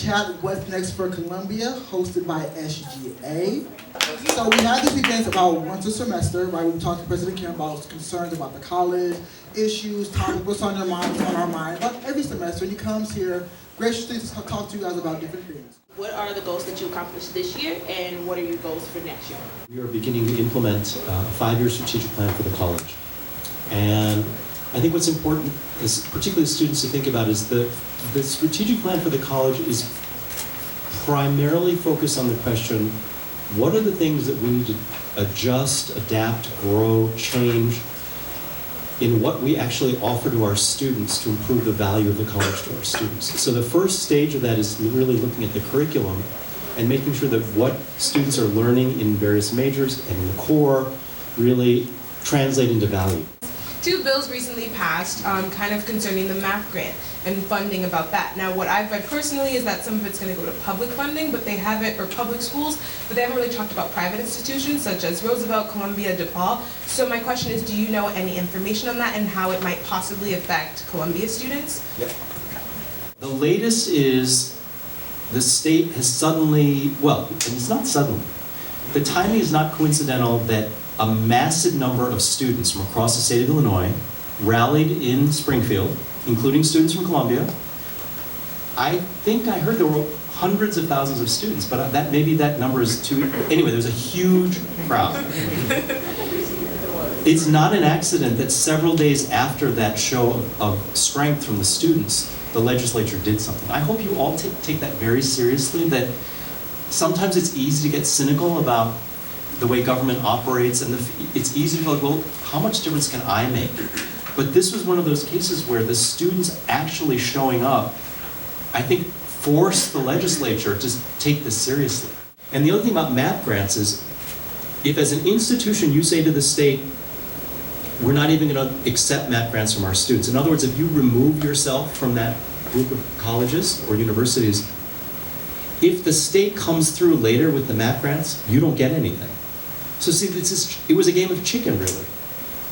chat What's Next for Columbia, hosted by SGA. So we have these events about once a semester, right? We talk to President Kim about concerns about the college, issues, topics, what's on your mind, what's on our mind. About every semester, he comes here graciously to talk to you guys about different things. What are the goals that you accomplished this year, and what are your goals for next year? We are beginning to implement a 5-year strategic plan for the college. And I think what's important, is, particularly students to think about, is the strategic plan for the college is primarily focused on the question, what are the things that we need to adjust, adapt, grow, change in what we actually offer to our students to improve the value of the college to our students. So the first stage of that is really looking at the curriculum and making sure that what students are learning in various majors and in the core really translate into value. 2 bills recently passed kind of concerning the math grant and funding about that. Now what I've read personally is that some of it's going to go to public funding, but they haven't, or public schools, but they haven't really talked about private institutions such as Roosevelt, Columbia, DePaul. So my question is, do you know any information on that and how it might possibly affect Columbia students? Yep. The latest is the state has suddenly, well, it's not suddenly, the timing is not coincidental that a massive number of students from across the state of Illinois rallied in Springfield, including students from Columbia. I think I heard there were hundreds of thousands of students, but maybe that number is too, anyway, there's a huge crowd. It's not an accident that several days after that show of strength from the students, the legislature did something. I hope you all take that very seriously, that sometimes it's easy to get cynical about the way government operates, and it's easy to feel like, well, how much difference can I make? But this was one of those cases where the students actually showing up, I think, forced the legislature to take this seriously. And the other thing about math grants is, if as an institution you say to the state, we're not even going to accept math grants from our students. In other words, if you remove yourself from that group of colleges or universities, if the state comes through later with the math grants, you don't get anything. So see, it was a game of chicken, really.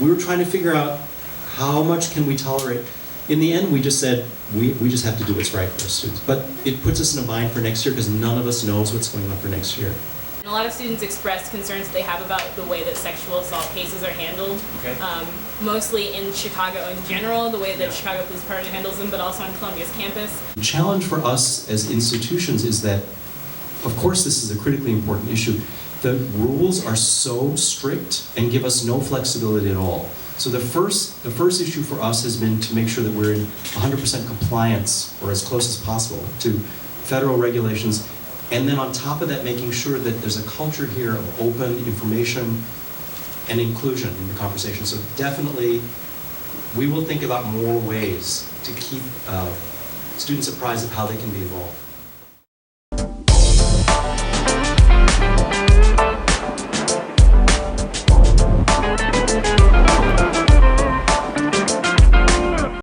We were trying to figure out how much can we tolerate. In the end, we just said, we just have to do what's right for our students. But it puts us in a bind for next year because none of us knows what's going on for next year. A lot of students expressed concerns they have about the way that sexual assault cases are handled, mostly in Chicago in general, the way that Chicago Police Department handles them, but also on Columbia's campus. The challenge for us as institutions is that, of course, this is a critically important issue. The rules are so strict and give us no flexibility at all. So the first issue for us has been to make sure that we're in 100% compliance, or as close as possible, to federal regulations. And then on top of that, making sure that there's a culture here of open information and inclusion in the conversation. So definitely, we will think about more ways to keep students apprised of how they can be involved.